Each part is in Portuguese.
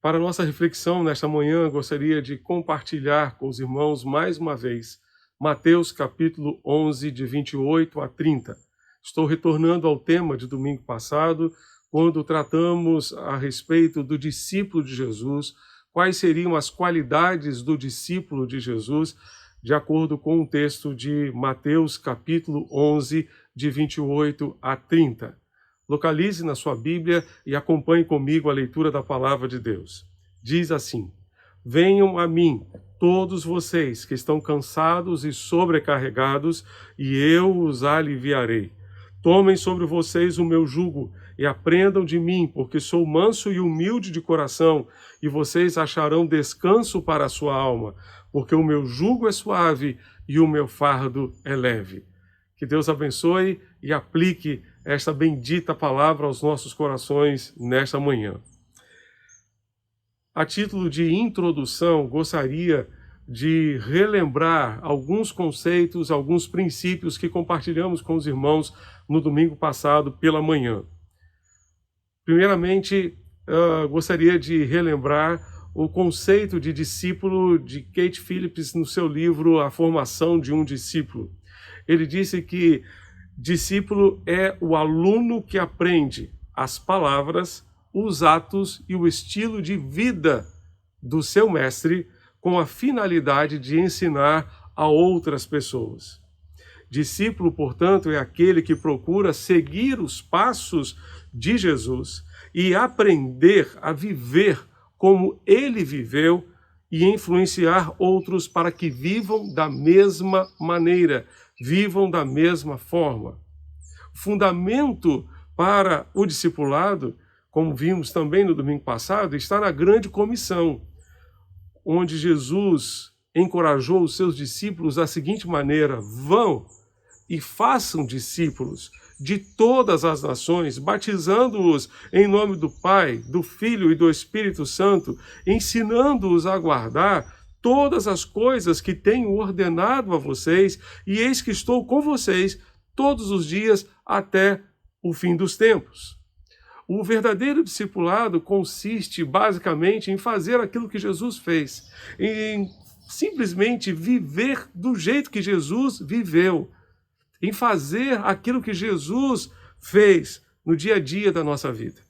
Para a nossa reflexão nesta manhã, gostaria de compartilhar com os irmãos mais uma vez Mateus capítulo 11, de 28 a 30. Estou retornando ao tema de domingo passado, quando tratamos a respeito do discípulo de Jesus, quais seriam as qualidades do discípulo de Jesus, de acordo com o texto de Mateus capítulo 11, de 28 a 30. Localize na sua Bíblia e acompanhe comigo a leitura da palavra de Deus. Diz assim: Venham a mim, todos vocês que estão cansados e sobrecarregados, e eu os aliviarei. Tomem sobre vocês o meu jugo e aprendam de mim, porque sou manso e humilde de coração, e vocês acharão descanso para a sua alma, porque o meu jugo é suave e o meu fardo é leve. Que Deus abençoe e aplique esta bendita palavra aos nossos corações nesta manhã. A título de introdução, gostaria de relembrar alguns conceitos, alguns princípios que compartilhamos com os irmãos no domingo passado pela manhã. Primeiramente, gostaria de relembrar o conceito de discípulo de Kate Phillips no seu livro A Formação de um Discípulo. Ele disse que discípulo é o aluno que aprende as palavras, os atos e o estilo de vida do seu mestre com a finalidade de ensinar a outras pessoas. Discípulo, portanto, é aquele que procura seguir os passos de Jesus e aprender a viver como ele viveu e influenciar outros para que vivam da mesma maneira, vivam da mesma forma. O fundamento para o discipulado, como vimos também no domingo passado, está na grande comissão, onde Jesus encorajou os seus discípulos da seguinte maneira: vão e façam discípulos de todas as nações, batizando-os em nome do Pai, do Filho e do Espírito Santo, ensinando-os a guardar todas as coisas que tenho ordenado a vocês, e eis que estou com vocês todos os dias até o fim dos tempos. O verdadeiro discipulado consiste basicamente em fazer aquilo que Jesus fez, em simplesmente viver do jeito que Jesus viveu, em fazer aquilo que Jesus fez no dia a dia da nossa vida.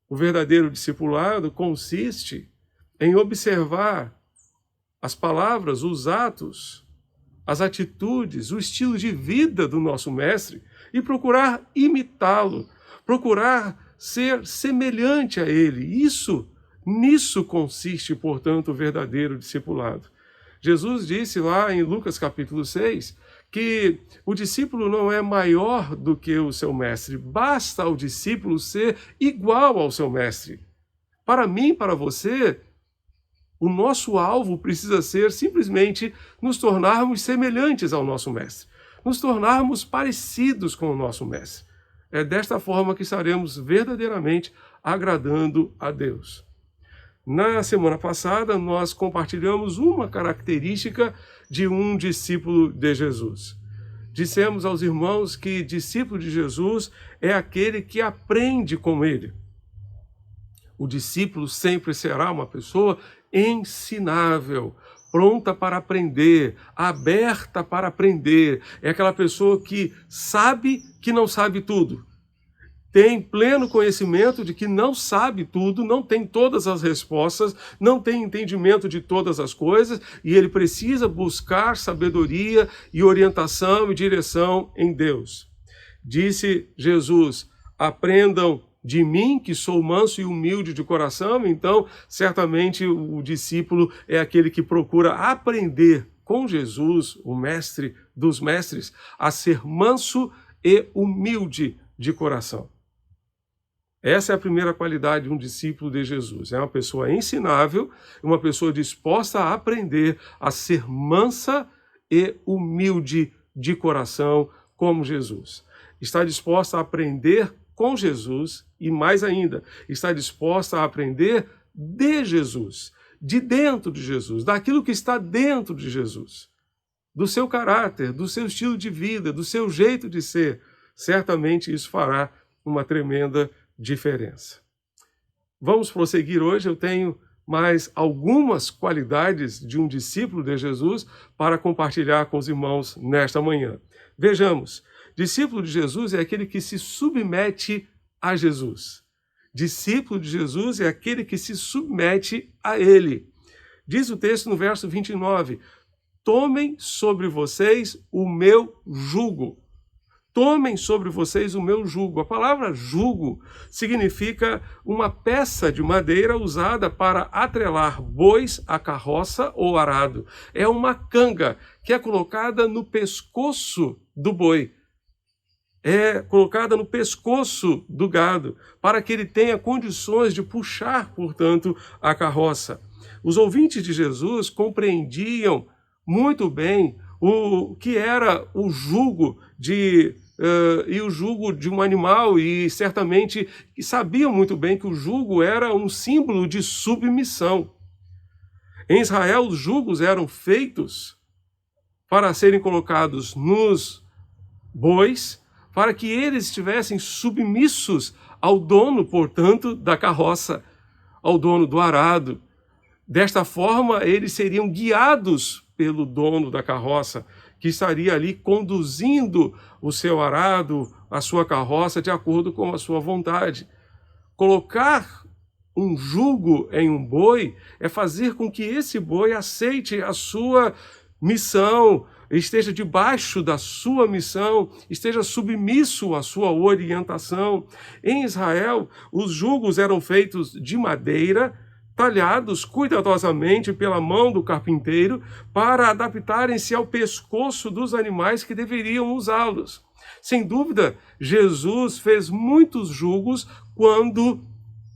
O verdadeiro discipulado consiste em observar as palavras, os atos, as atitudes, o estilo de vida do nosso mestre e procurar imitá-lo, procurar ser semelhante a ele. Nisso consiste, portanto, o verdadeiro discipulado. Jesus disse lá em Lucas capítulo 6 que o discípulo não é maior do que o seu mestre, basta ao discípulo ser igual ao seu mestre. Para mim, para você, o nosso alvo precisa ser simplesmente nos tornarmos semelhantes ao nosso mestre, nos tornarmos parecidos com o nosso mestre. É desta forma que estaremos verdadeiramente agradando a Deus. Na semana passada, nós compartilhamos uma característica de um discípulo de Jesus. Dissemos aos irmãos que discípulo de Jesus é aquele que aprende com ele. O discípulo sempre será uma pessoa ensinável, pronta para aprender, aberta para aprender. É aquela pessoa que sabe que não sabe tudo. Tem pleno conhecimento de que não sabe tudo, não tem todas as respostas, não tem entendimento de todas as coisas, e ele precisa buscar sabedoria e orientação e direção em Deus. Disse Jesus: aprendam de mim, que sou manso e humilde de coração. Então, certamente o discípulo é aquele que procura aprender com Jesus, o mestre dos mestres, a ser manso e humilde de coração. Essa é a primeira qualidade de um discípulo de Jesus. É uma pessoa ensinável, uma pessoa disposta a aprender a ser mansa e humilde de coração, como Jesus. Está disposta a aprender com Jesus e, mais ainda, está disposta a aprender de Jesus, de dentro de Jesus, daquilo que está dentro de Jesus, do seu caráter, do seu estilo de vida, do seu jeito de ser. Certamente isso fará uma tremenda diferença. Vamos prosseguir hoje. Eu tenho mais algumas qualidades de um discípulo de Jesus para compartilhar com os irmãos nesta manhã. Vejamos, discípulo de Jesus é aquele que se submete a Jesus. Discípulo de Jesus é aquele que se submete a ele. Diz o texto no verso 29, tomem sobre vocês o meu jugo. Tomem sobre vocês o meu jugo. A palavra jugo significa uma peça de madeira usada para atrelar bois à carroça ou arado. É uma canga que é colocada no pescoço do boi. É colocada no pescoço do gado, para que ele tenha condições de puxar, portanto, a carroça. Os ouvintes de Jesus compreendiam muito bem o que era o jugo e o jugo de um animal, e certamente sabiam muito bem que o jugo era um símbolo de submissão. Em Israel, os jugos eram feitos para serem colocados nos bois, para que eles estivessem submissos ao dono, portanto, da carroça, ao dono do arado. Desta forma, eles seriam guiados pelo dono da carroça, que estaria ali conduzindo o seu arado, a sua carroça, de acordo com a sua vontade. Colocar um jugo em um boi é fazer com que esse boi aceite a sua missão, esteja debaixo da sua missão, esteja submisso à sua orientação. Em Israel, os jugos eram feitos de madeira, talhados cuidadosamente pela mão do carpinteiro para adaptarem-se ao pescoço dos animais que deveriam usá-los. Sem dúvida, Jesus fez muitos jugos quando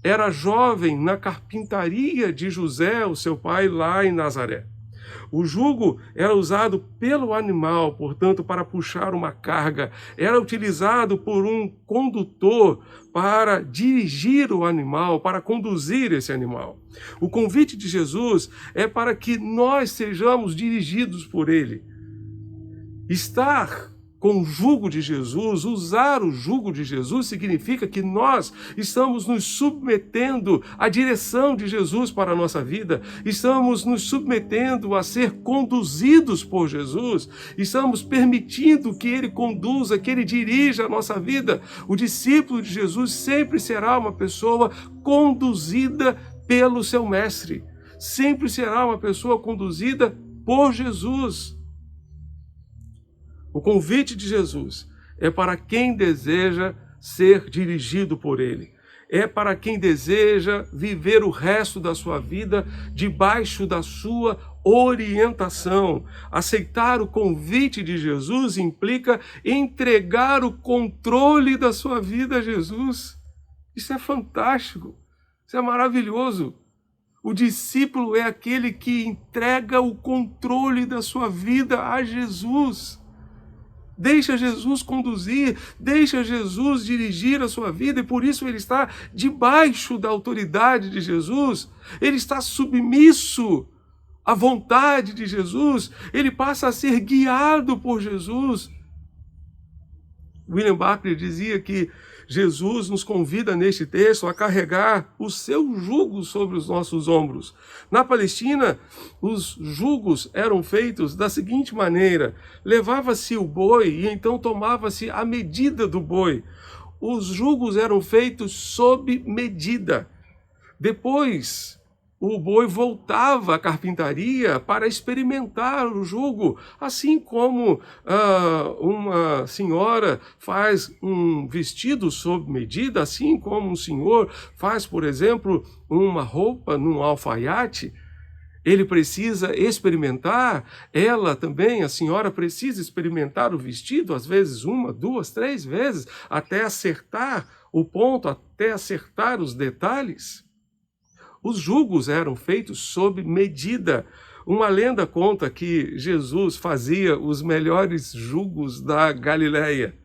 era jovem na carpintaria de José, o seu pai, lá em Nazaré. O jugo era usado pelo animal, portanto, para puxar uma carga. Era utilizado por um condutor para dirigir o animal, para conduzir esse animal. O convite de Jesus é para que nós sejamos dirigidos por ele. Estar com o jugo de Jesus, usar o jugo de Jesus, significa que nós estamos nos submetendo à direção de Jesus para a nossa vida, estamos nos submetendo a ser conduzidos por Jesus, estamos permitindo que Ele conduza, que Ele dirija a nossa vida. O discípulo de Jesus sempre será uma pessoa conduzida pelo seu mestre, sempre será uma pessoa conduzida por Jesus. O convite de Jesus é para quem deseja ser dirigido por Ele. É para quem deseja viver o resto da sua vida debaixo da sua orientação. Aceitar o convite de Jesus implica entregar o controle da sua vida a Jesus. Isso é fantástico, isso é maravilhoso. O discípulo é aquele que entrega o controle da sua vida a Jesus. Deixa Jesus conduzir, deixa Jesus dirigir a sua vida, e por isso ele está debaixo da autoridade de Jesus, ele está submisso à vontade de Jesus, ele passa a ser guiado por Jesus. William Barclay dizia que Jesus nos convida neste texto a carregar o seu jugo sobre os nossos ombros. Na Palestina, os jugos eram feitos da seguinte maneira: levava-se o boi e então tomava-se a medida do boi. Os jugos eram feitos sob medida. Depois, o boi voltava à carpintaria para experimentar o jugo, assim como uma senhora faz um vestido sob medida, assim como um senhor faz, por exemplo, uma roupa num alfaiate. Ele precisa experimentar, ela também, a senhora, precisa experimentar o vestido, às vezes 1, 2, 3 vezes, até acertar o ponto, até acertar os detalhes. Os jugos eram feitos sob medida. Uma lenda conta que Jesus fazia os melhores jugos da Galileia.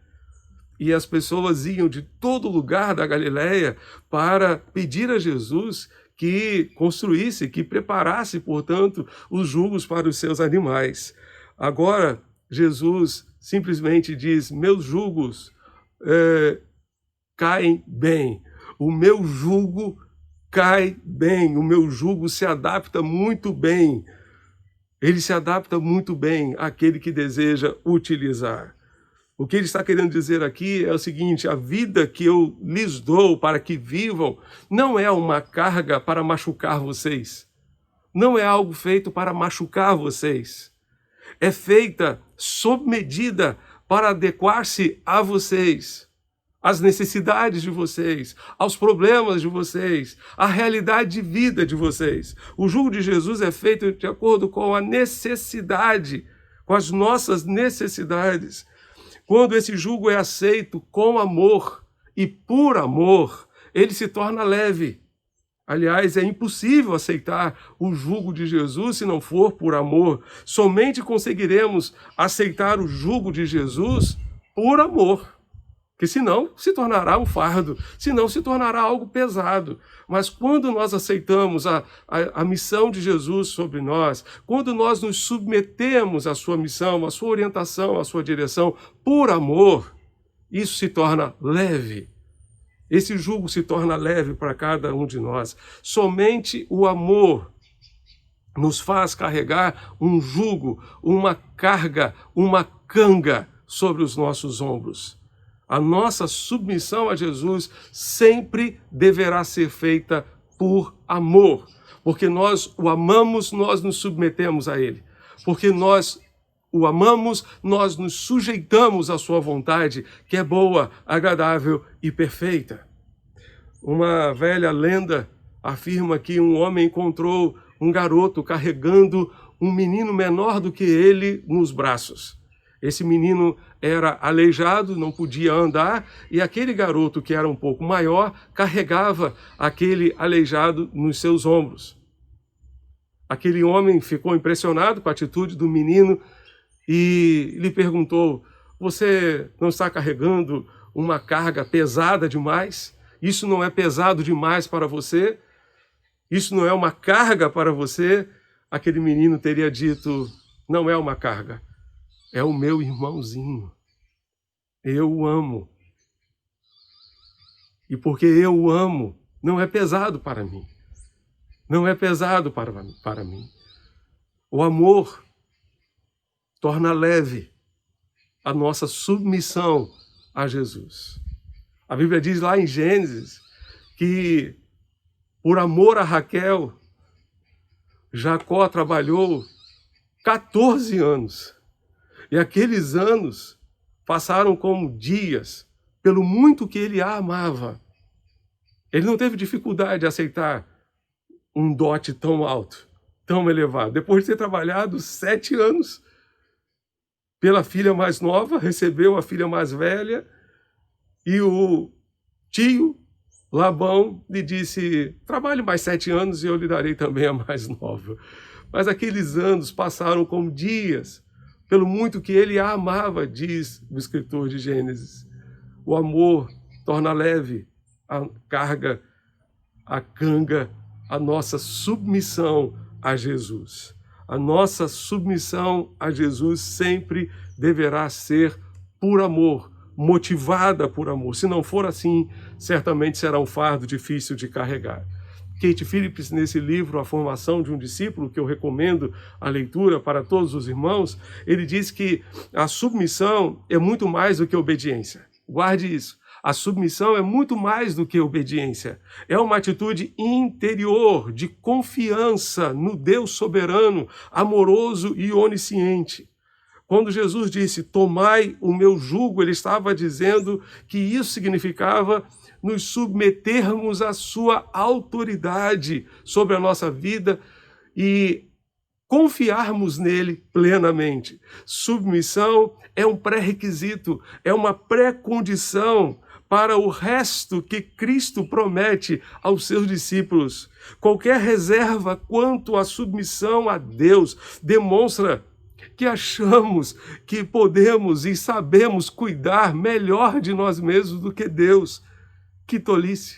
E as pessoas iam de todo lugar da Galileia para pedir a Jesus que construísse, que preparasse, portanto, os jugos para os seus animais. Agora, Jesus simplesmente diz: meus jugos caem bem, o meu jugo cai bem, o meu jugo se adapta muito bem. Ele se adapta muito bem àquele que deseja utilizar. O que ele está querendo dizer aqui é o seguinte: a vida que eu lhes dou para que vivam não é uma carga para machucar vocês. Não é algo feito para machucar vocês. É feita sob medida para adequar-se a vocês, às necessidades de vocês, aos problemas de vocês, à realidade de vida de vocês. O jugo de Jesus é feito de acordo com a necessidade, com as nossas necessidades. Quando esse jugo é aceito com amor e por amor, ele se torna leve. Aliás, é impossível aceitar o jugo de Jesus se não for por amor. Somente conseguiremos aceitar o jugo de Jesus por amor. Porque senão se tornará um fardo, senão se tornará algo pesado. Mas quando nós aceitamos a missão de Jesus sobre nós, quando nós nos submetemos à sua missão, à sua orientação, à sua direção, por amor, isso se torna leve. Esse jugo se torna leve para cada um de nós. Somente o amor nos faz carregar um jugo, uma carga, uma canga sobre os nossos ombros. A nossa submissão a Jesus sempre deverá ser feita por amor. Porque nós o amamos, nós nos submetemos a Ele. Porque nós o amamos, nós nos sujeitamos à sua vontade, que é boa, agradável e perfeita. Uma velha lenda afirma que um homem encontrou um garoto carregando um menino menor do que ele nos braços. Esse menino era aleijado, não podia andar, e aquele garoto, que era um pouco maior, carregava aquele aleijado nos seus ombros. Aquele homem ficou impressionado com a atitude do menino e lhe perguntou: você não está carregando uma carga pesada demais? Isso não é pesado demais para você? Isso não é uma carga para você? Aquele menino teria dito: não é uma carga, é o meu irmãozinho. Eu o amo. E porque eu o amo, não é pesado para mim. Não é pesado para mim. O amor torna leve a nossa submissão a Jesus. A Bíblia diz lá em Gênesis que, por amor a Raquel, Jacó trabalhou 14 anos. E aqueles anos passaram como dias, pelo muito que ele a amava. Ele não teve dificuldade de aceitar um dote tão alto, tão elevado. Depois de ter trabalhado 7 anos pela filha mais nova, recebeu a filha mais velha, e o tio Labão lhe disse: trabalhe mais 7 anos e eu lhe darei também a mais nova. Mas aqueles anos passaram como dias, pelo muito que ele a amava, diz o escritor de Gênesis. O amor torna leve a carga, a canga, a nossa submissão a Jesus. A nossa submissão a Jesus sempre deverá ser por amor, motivada por amor. Se não for assim, certamente será um fardo difícil de carregar. Kate Phillips, nesse livro, A Formação de um Discípulo, que eu recomendo a leitura para todos os irmãos, ele diz que a submissão é muito mais do que obediência. Guarde isso. A submissão é muito mais do que obediência. É uma atitude interior de confiança no Deus soberano, amoroso e onisciente. Quando Jesus disse: tomai o meu jugo, ele estava dizendo que isso significava nos submetermos à sua autoridade sobre a nossa vida e confiarmos nele plenamente. Submissão é um pré-requisito, é uma pré-condição para o resto que Cristo promete aos seus discípulos. Qualquer reserva quanto à submissão a Deus demonstra que achamos que podemos e sabemos cuidar melhor de nós mesmos do que Deus. Que tolice!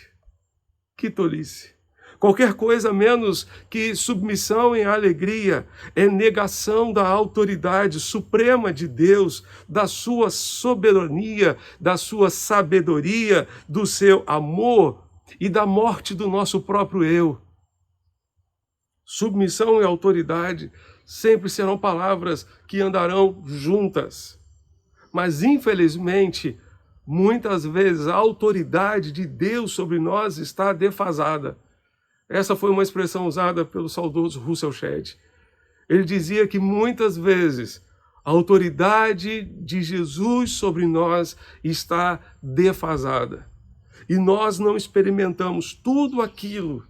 Que tolice! Qualquer coisa menos que submissão em alegria é negação da autoridade suprema de Deus, da sua soberania, da sua sabedoria, do seu amor e da morte do nosso próprio eu. Submissão e autoridade sempre serão palavras que andarão juntas. Mas, infelizmente, muitas vezes a autoridade de Deus sobre nós está defasada. Essa foi uma expressão usada pelo saudoso Russell Shedd. Ele dizia que muitas vezes a autoridade de Jesus sobre nós está defasada. E nós não experimentamos tudo aquilo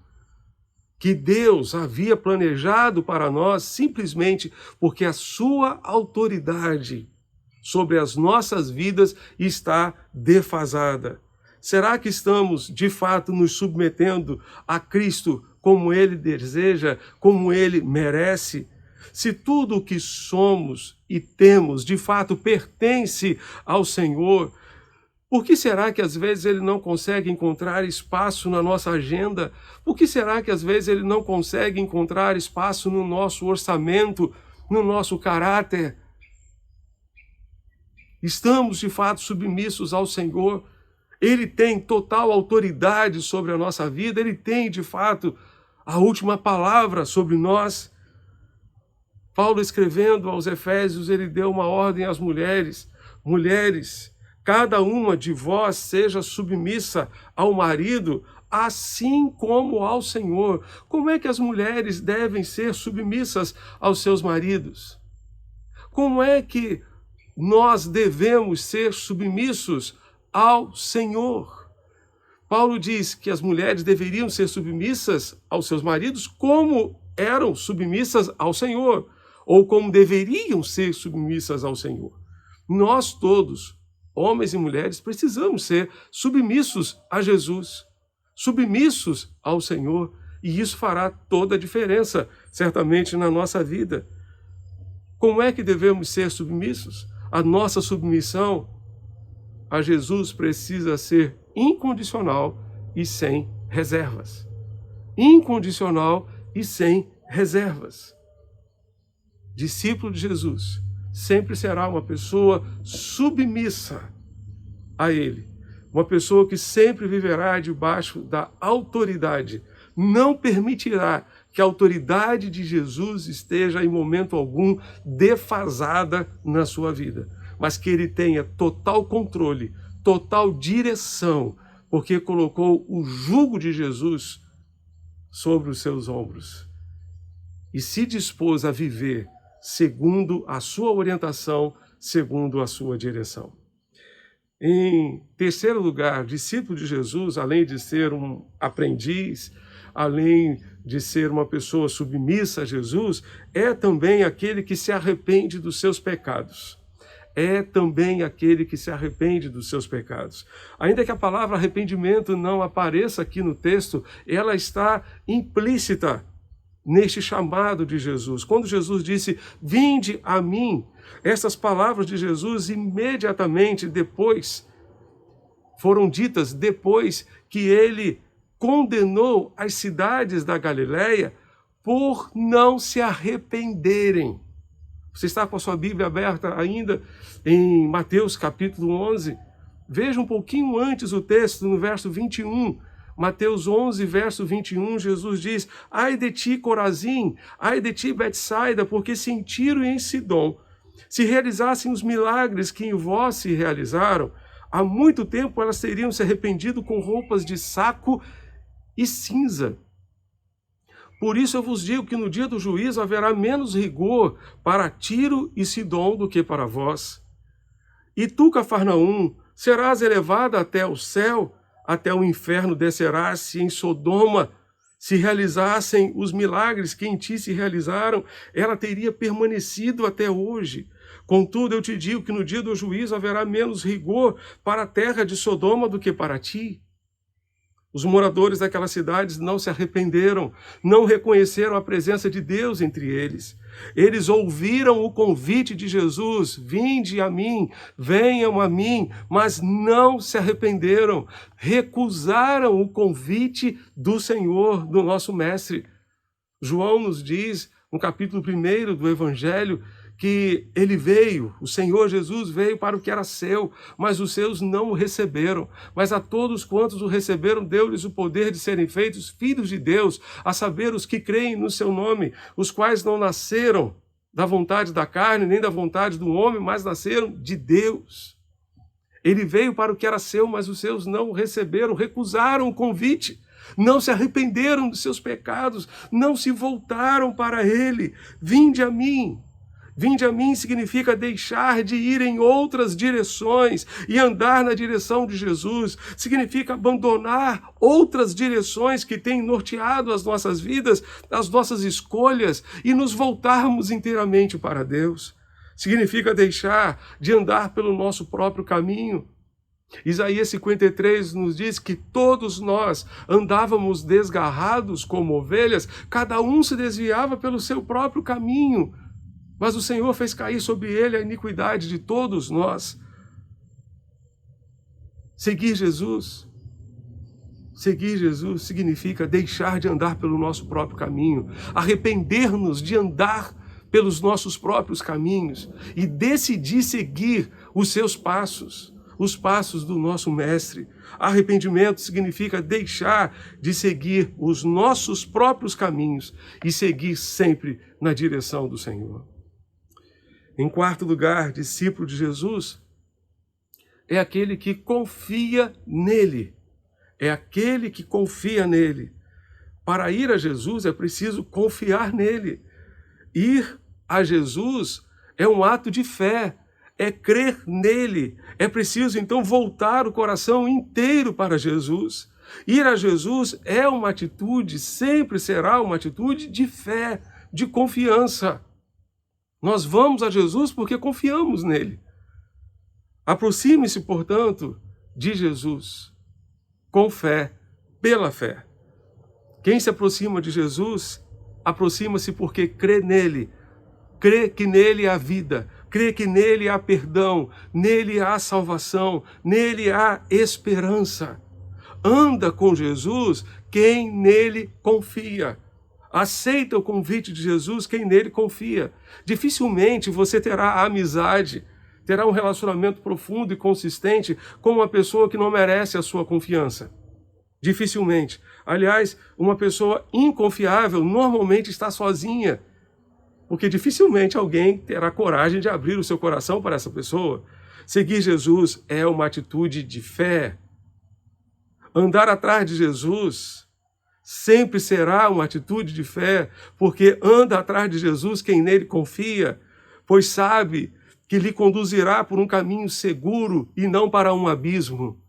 que Deus havia planejado para nós simplesmente porque a sua autoridade sobre as nossas vidas está defasada. Será que estamos, de fato, nos submetendo a Cristo como Ele deseja, como Ele merece? Se tudo o que somos e temos, de fato, pertence ao Senhor, por que será que às vezes Ele não consegue encontrar espaço na nossa agenda? Por que será que às vezes Ele não consegue encontrar espaço no nosso orçamento, no nosso caráter? Estamos, de fato, submissos ao Senhor. Ele tem total autoridade sobre a nossa vida. Ele tem, de fato, a última palavra sobre nós. Paulo, escrevendo aos Efésios, ele deu uma ordem às mulheres. Mulheres, cada uma de vós seja submissa ao marido, assim como ao Senhor. Como é que as mulheres devem ser submissas aos seus maridos? Como é que nós devemos ser submissos ao Senhor? Paulo diz que as mulheres deveriam ser submissas aos seus maridos como eram submissas ao Senhor, ou como deveriam ser submissas ao Senhor. Nós todos, homens e mulheres, precisamos ser submissos a Jesus, submissos ao Senhor, e isso fará toda a diferença, certamente, na nossa vida. Como é que devemos ser submissos? A nossa submissão a Jesus precisa ser incondicional e sem reservas. Incondicional e sem reservas. Discípulo de Jesus sempre será uma pessoa submissa a Ele. Uma pessoa que sempre viverá debaixo da autoridade. Não permitirá que a autoridade de Jesus esteja em momento algum defasada na sua vida, mas que ele tenha total controle, total direção, porque colocou o jugo de Jesus sobre os seus ombros e se dispôs a viver segundo a sua orientação, segundo a sua direção. Em terceiro lugar, discípulo de Jesus, além de ser um aprendiz, além de ser uma pessoa submissa a Jesus, é também aquele que se arrepende dos seus pecados. É também aquele que se arrepende dos seus pecados. Ainda que a palavra arrependimento não apareça aqui no texto, ela está implícita neste chamado de Jesus. Quando Jesus disse, vinde a mim, essas palavras de Jesus imediatamente depois foram ditas depois que ele condenou as cidades da Galileia por não se arrependerem. Você está com a sua Bíblia aberta ainda em Mateus capítulo 11? Veja um pouquinho antes o texto, no verso 21. Mateus 11, verso 21, Jesus diz, ai de ti, Corazim, ai de ti, Betsaida, porque se em Tiro e em Sidom se realizassem os milagres que em vós se realizaram, há muito tempo elas teriam se arrependido com roupas de saco e cinza. Por isso eu vos digo que no dia do juízo haverá menos rigor para Tiro e Sidom do que para vós. E tu, Cafarnaum, serás elevada até o céu, até o inferno descerás, se em Sodoma se realizassem os milagres que em ti se realizaram, ela teria permanecido até hoje. Contudo, eu te digo que no dia do juízo haverá menos rigor para a terra de Sodoma do que para ti. Os moradores daquelas cidades não se arrependeram, não reconheceram a presença de Deus entre eles. Eles ouviram o convite de Jesus, vinde a mim, venham a mim, mas não se arrependeram, recusaram o convite do Senhor, do nosso Mestre. João nos diz, no capítulo 1 do Evangelho, que ele veio, o Senhor Jesus veio para o que era seu, mas os seus não o receberam. Mas a todos quantos o receberam, deu-lhes o poder de serem feitos filhos de Deus, a saber, os que creem no seu nome, os quais não nasceram da vontade da carne, nem da vontade do homem, mas nasceram de Deus. Ele veio para o que era seu, mas os seus não o receberam, recusaram o convite, não se arrependeram dos seus pecados, não se voltaram para ele. Vinde a mim. Vinde a mim significa deixar de ir em outras direções e andar na direção de Jesus. Significa abandonar outras direções que têm norteado as nossas vidas, as nossas escolhas, e nos voltarmos inteiramente para Deus. Significa deixar de andar pelo nosso próprio caminho. Isaías 53 nos diz que todos nós andávamos desgarrados como ovelhas, cada um se desviava pelo seu próprio caminho, mas o Senhor fez cair sobre ele a iniquidade de todos nós. Seguir Jesus significa deixar de andar pelo nosso próprio caminho, arrepender-nos de andar pelos nossos próprios caminhos e decidir seguir os seus passos, os passos do nosso Mestre. Arrependimento significa deixar de seguir os nossos próprios caminhos e seguir sempre na direção do Senhor. Em quarto lugar, discípulo de Jesus é aquele que confia nele. É aquele que confia nele. Para ir a Jesus é preciso confiar nele. Ir a Jesus é um ato de fé, é crer nele. É preciso, então, voltar o coração inteiro para Jesus. Ir a Jesus é uma atitude, sempre será uma atitude de fé, de confiança. Nós vamos a Jesus porque confiamos nele. Aproxime-se, portanto, de Jesus, com fé, pela fé. Quem se aproxima de Jesus, aproxima-se porque crê nele, crê que nele há vida, crê que nele há perdão, nele há salvação, nele há esperança. Anda com Jesus quem nele confia. Aceita o convite de Jesus quem nele confia. Dificilmente você terá amizade, terá um relacionamento profundo e consistente com uma pessoa que não merece a sua confiança. Dificilmente. Aliás, uma pessoa inconfiável normalmente está sozinha, porque dificilmente alguém terá coragem de abrir o seu coração para essa pessoa. Seguir Jesus é uma atitude de fé. Andar atrás de Jesus sempre será uma atitude de fé, porque anda atrás de Jesus quem nele confia, pois sabe que lhe conduzirá por um caminho seguro e não para um abismo.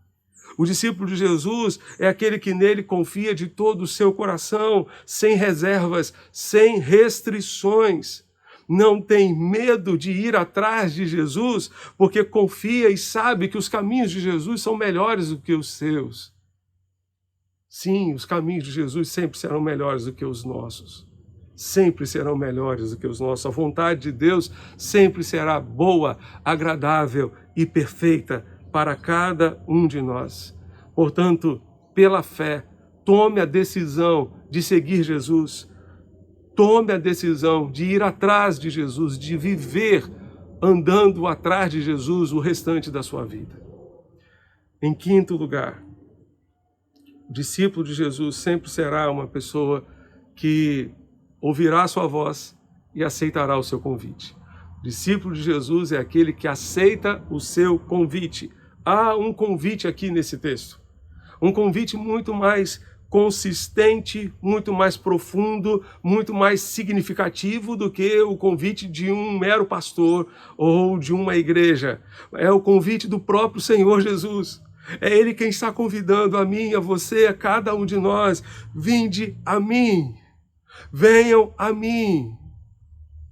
O discípulo de Jesus é aquele que nele confia de todo o seu coração, sem reservas, sem restrições. Não tem medo de ir atrás de Jesus, porque confia e sabe que os caminhos de Jesus são melhores do que os seus. Sim, os caminhos de Jesus sempre serão melhores do que os nossos. Sempre serão melhores do que os nossos. A vontade de Deus sempre será boa, agradável e perfeita para cada um de nós. Portanto, pela fé, tome a decisão de seguir Jesus. Tome a decisão de ir atrás de Jesus, de viver andando atrás de Jesus o restante da sua vida. Em quinto lugar, o discípulo de Jesus sempre será uma pessoa que ouvirá a sua voz e aceitará o seu convite. O discípulo de Jesus é aquele que aceita o seu convite. Há um convite aqui nesse texto. Um convite muito mais consistente, muito mais profundo, muito mais significativo do que o convite de um mero pastor ou de uma igreja. É o convite do próprio Senhor Jesus. É Ele quem está convidando a mim, a você, a cada um de nós. Vinde a mim, venham a mim.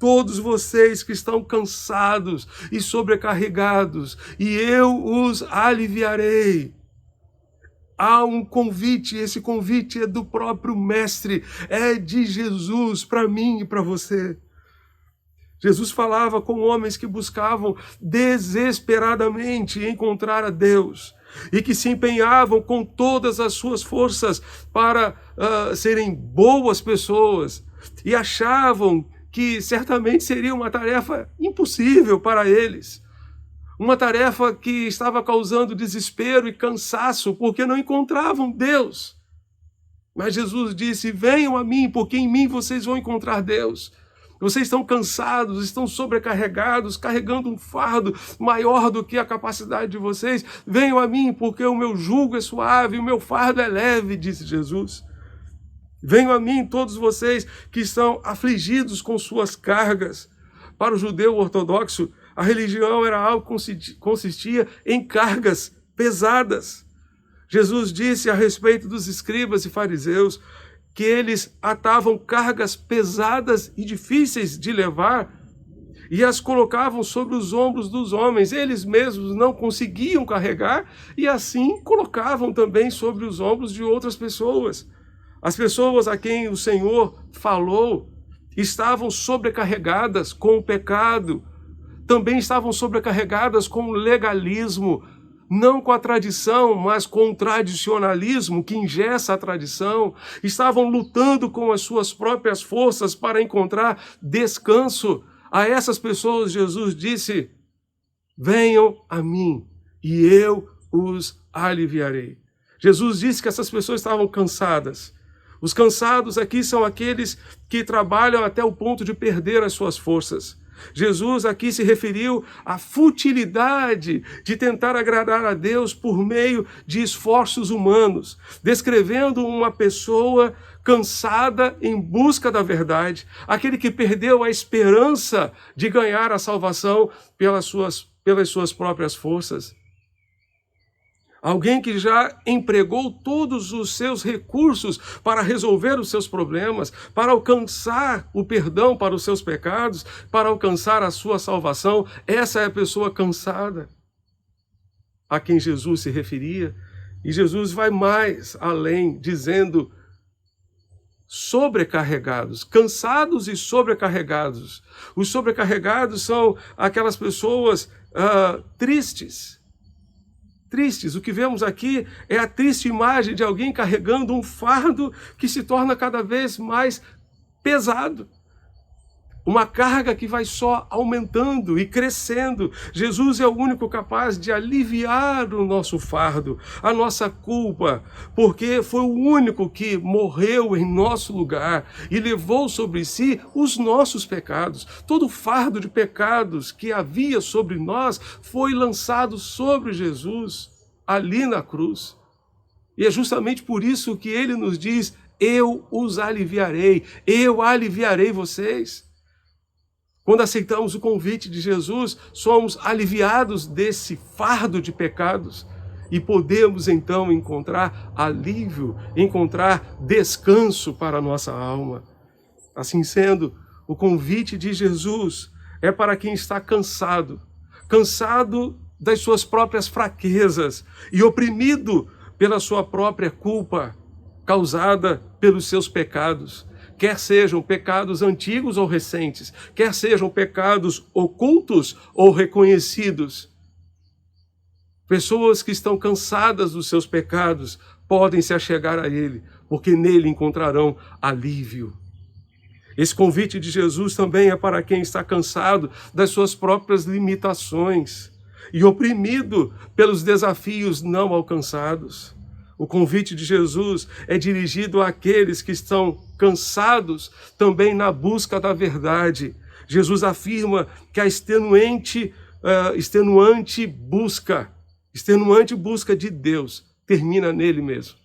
Todos vocês que estão cansados e sobrecarregados, e eu os aliviarei. Há um convite, esse convite é do próprio Mestre, é de Jesus para mim e para você. Jesus falava com homens que buscavam desesperadamente encontrar a Deus e que se empenhavam com todas as suas forças para serem boas pessoas e achavam que certamente seria uma tarefa impossível para eles. Uma tarefa que estava causando desespero e cansaço, porque não encontravam Deus. Mas Jesus disse: venham a mim, porque em mim vocês vão encontrar Deus. Vocês estão cansados, estão sobrecarregados, carregando um fardo maior do que a capacidade de vocês. Venham a mim, porque o meu jugo é suave, o meu fardo é leve, disse Jesus. Venham a mim todos vocês que estão afligidos com suas cargas. Para o judeu ortodoxo, a religião era algo que consistia em cargas pesadas. Jesus disse a respeito dos escribas e fariseus que eles atavam cargas pesadas e difíceis de levar e as colocavam sobre os ombros dos homens. Eles mesmos não conseguiam carregar e assim colocavam também sobre os ombros de outras pessoas. As pessoas a quem o Senhor falou estavam sobrecarregadas com o pecado, também estavam sobrecarregadas com o legalismo, não com a tradição, mas com o tradicionalismo que engessa a tradição. Estavam lutando com as suas próprias forças para encontrar descanso. A essas pessoas Jesus disse: venham a mim e eu os aliviarei. Jesus disse que essas pessoas estavam cansadas. Os cansados aqui são aqueles que trabalham até o ponto de perder as suas forças. Jesus aqui se referiu à futilidade de tentar agradar a Deus por meio de esforços humanos, descrevendo uma pessoa cansada em busca da verdade, aquele que perdeu a esperança de ganhar a salvação pelas suas próprias forças. Alguém que já empregou todos os seus recursos para resolver os seus problemas, para alcançar o perdão para os seus pecados, para alcançar a sua salvação. Essa é a pessoa cansada a quem Jesus se referia. E Jesus vai mais além, dizendo sobrecarregados, cansados e sobrecarregados. Os sobrecarregados são aquelas pessoas tristes. O que vemos aqui é a triste imagem de alguém carregando um fardo que se torna cada vez mais pesado. Uma carga que vai só aumentando e crescendo. Jesus é o único capaz de aliviar o nosso fardo, a nossa culpa, porque foi o único que morreu em nosso lugar e levou sobre si os nossos pecados. Todo o fardo de pecados que havia sobre nós foi lançado sobre Jesus, ali na cruz. E é justamente por isso que ele nos diz: eu os aliviarei, eu aliviarei vocês. Quando aceitamos o convite de Jesus, somos aliviados desse fardo de pecados e podemos então encontrar alívio, encontrar descanso para a nossa alma. Assim sendo, o convite de Jesus é para quem está cansado das suas próprias fraquezas e oprimido pela sua própria culpa causada pelos seus pecados. Quer sejam pecados antigos ou recentes, quer sejam pecados ocultos ou reconhecidos. Pessoas que estão cansadas dos seus pecados podem se achegar a Ele, porque nele encontrarão alívio. Esse convite de Jesus também é para quem está cansado das suas próprias limitações e oprimido pelos desafios não alcançados. O convite de Jesus é dirigido àqueles que estão cansados também na busca da verdade. Jesus afirma que a extenuante busca de Deus termina nele mesmo.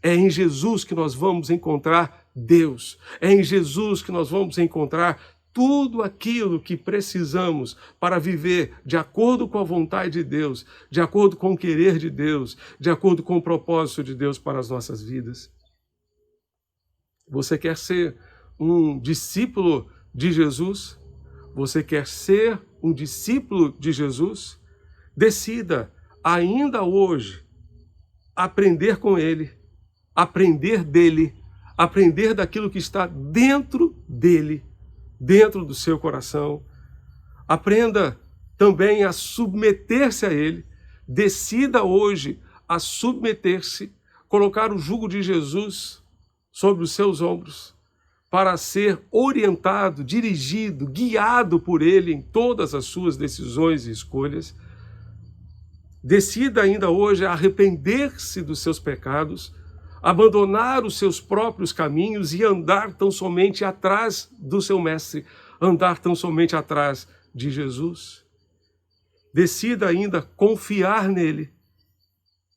É em Jesus que nós vamos encontrar Deus. É em Jesus que nós vamos encontrar tudo aquilo que precisamos para viver de acordo com a vontade de Deus, de acordo com o querer de Deus, de acordo com o propósito de Deus para as nossas vidas. Você quer ser um discípulo de Jesus? Você quer ser um discípulo de Jesus? Decida, ainda hoje, aprender com Ele, aprender dele, aprender daquilo que está dentro dele, dentro do seu coração. Aprenda também a submeter-se a Ele. Decida hoje a submeter-se, colocar o jugo de Jesus sobre os seus ombros, para ser orientado, dirigido, guiado por Ele em todas as suas decisões e escolhas. Decida ainda hoje arrepender-se dos seus pecados, abandonar os seus próprios caminhos e andar tão somente atrás do seu Mestre, andar tão somente atrás de Jesus. Decida ainda confiar nele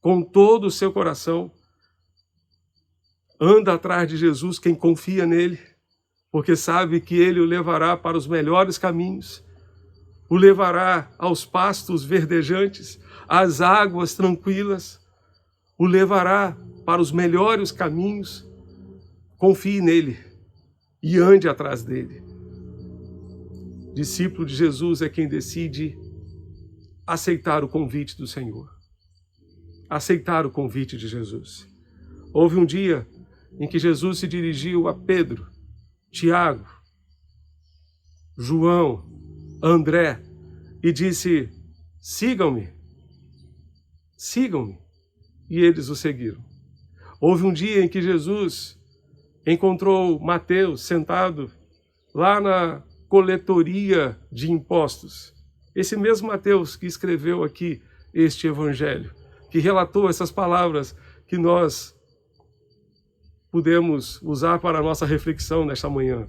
com todo o seu coração. Anda atrás de Jesus quem confia nele, porque sabe que ele o levará para os melhores caminhos, o levará aos pastos verdejantes, às águas tranquilas, o levará para os melhores caminhos. Confie nele e ande atrás dele. Discípulo de Jesus é quem decide aceitar o convite do Senhor, aceitar o convite de Jesus. Houve um dia em que Jesus se dirigiu a Pedro, Tiago, João, André e disse: sigam-me, sigam-me. E eles o seguiram. Houve um dia em que Jesus encontrou Mateus sentado lá na coletoria de impostos. Esse mesmo Mateus que escreveu aqui este evangelho, que relatou essas palavras que nós podemos usar para a nossa reflexão nesta manhã.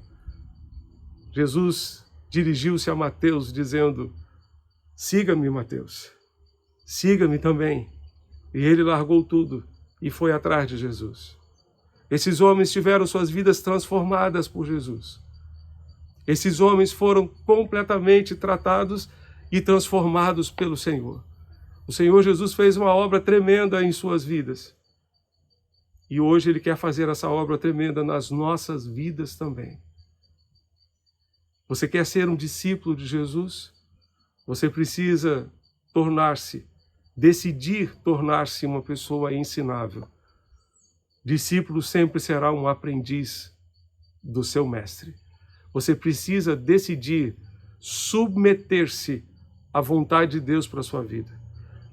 Jesus dirigiu-se a Mateus dizendo: siga-me, Mateus, siga-me também. E ele largou tudo e foi atrás de Jesus. Esses homens tiveram suas vidas transformadas por Jesus. Esses homens foram completamente tratados e transformados pelo Senhor. O Senhor Jesus fez uma obra tremenda em suas vidas. E hoje Ele quer fazer essa obra tremenda nas nossas vidas também. Você quer ser um discípulo de Jesus? Você precisa decidir tornar-se uma pessoa ensinável. Discípulo sempre será um aprendiz do seu mestre. Você precisa decidir submeter-se à vontade de Deus para a sua vida.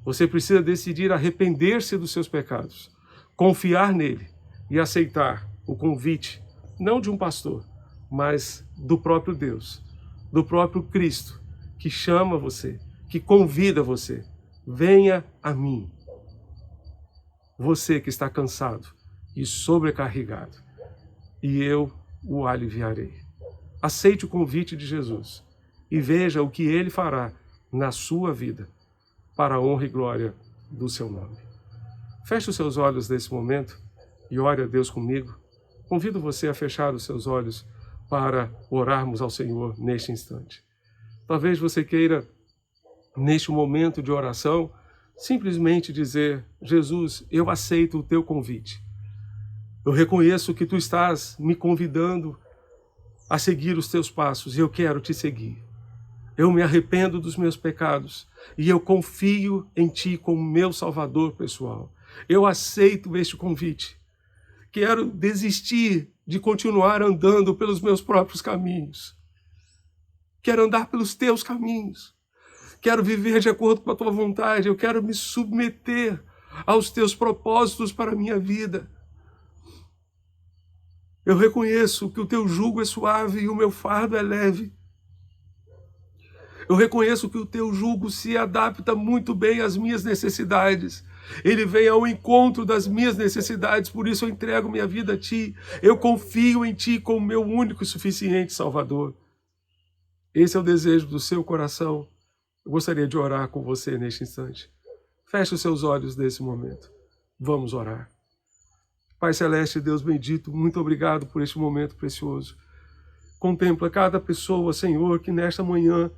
Você precisa decidir arrepender-se dos seus pecados, confiar nele e aceitar o convite, não de um pastor, mas do próprio Deus, do próprio Cristo, que chama você, que convida você. Venha a mim, você que está cansado e sobrecarregado, e eu o aliviarei. Aceite o convite de Jesus e veja o que ele fará na sua vida, para a honra e glória do seu nome. Feche os seus olhos nesse momento e ore a Deus comigo. Convido você a fechar os seus olhos para orarmos ao Senhor neste instante. Talvez você queira, neste momento de oração, simplesmente dizer: Jesus, eu aceito o teu convite. Eu reconheço que tu estás me convidando a seguir os teus passos e eu quero te seguir. Eu me arrependo dos meus pecados e eu confio em ti como meu Salvador pessoal. Eu aceito este convite. Quero desistir de continuar andando pelos meus próprios caminhos. Quero andar pelos teus caminhos. Quero viver de acordo com a tua vontade. Eu quero me submeter aos teus propósitos para a minha vida. Eu reconheço que o teu jugo é suave e o meu fardo é leve. Eu reconheço que o teu jugo se adapta muito bem às minhas necessidades. Ele vem ao encontro das minhas necessidades, por isso eu entrego minha vida a ti. Eu confio em ti como meu único e suficiente Salvador. Esse é o desejo do seu coração. Eu gostaria de orar com você neste instante. Feche os seus olhos nesse momento. Vamos orar. Pai Celeste, Deus bendito, muito obrigado por este momento precioso. Contempla cada pessoa, Senhor, que nesta manhã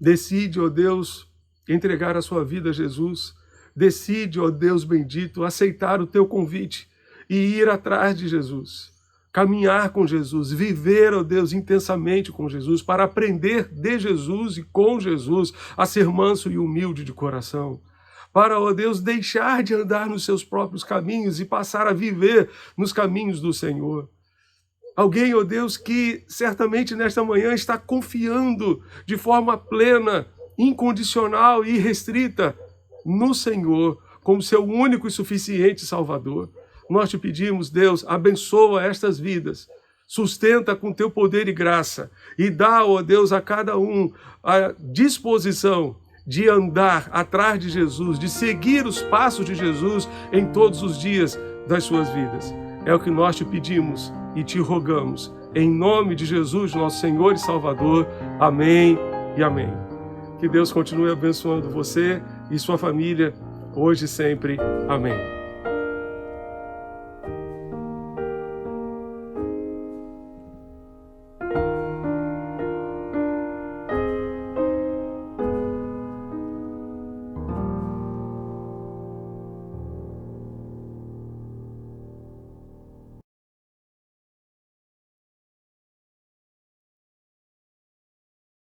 decide, ó Deus, entregar a sua vida a Jesus. Decide, ó Deus bendito, aceitar o teu convite e ir atrás de Jesus. Caminhar com Jesus, viver, ó Deus, intensamente com Jesus, para aprender de Jesus e com Jesus a ser manso e humilde de coração. Para, ó Deus, deixar de andar nos seus próprios caminhos e passar a viver nos caminhos do Senhor. Alguém, ó Deus, que certamente nesta manhã está confiando de forma plena, incondicional e irrestrita no Senhor, como seu único e suficiente Salvador. Nós te pedimos, Deus, abençoa estas vidas, Sustenta com teu poder e graça e dá, ó Deus, a cada um a disposição de andar atrás de Jesus, de seguir os passos de Jesus em todos os dias das suas vidas. É o que nós te pedimos e te rogamos. Em nome de Jesus, nosso Senhor e Salvador. Amém e amém. Que Deus continue abençoando você e sua família, hoje e sempre. Amém.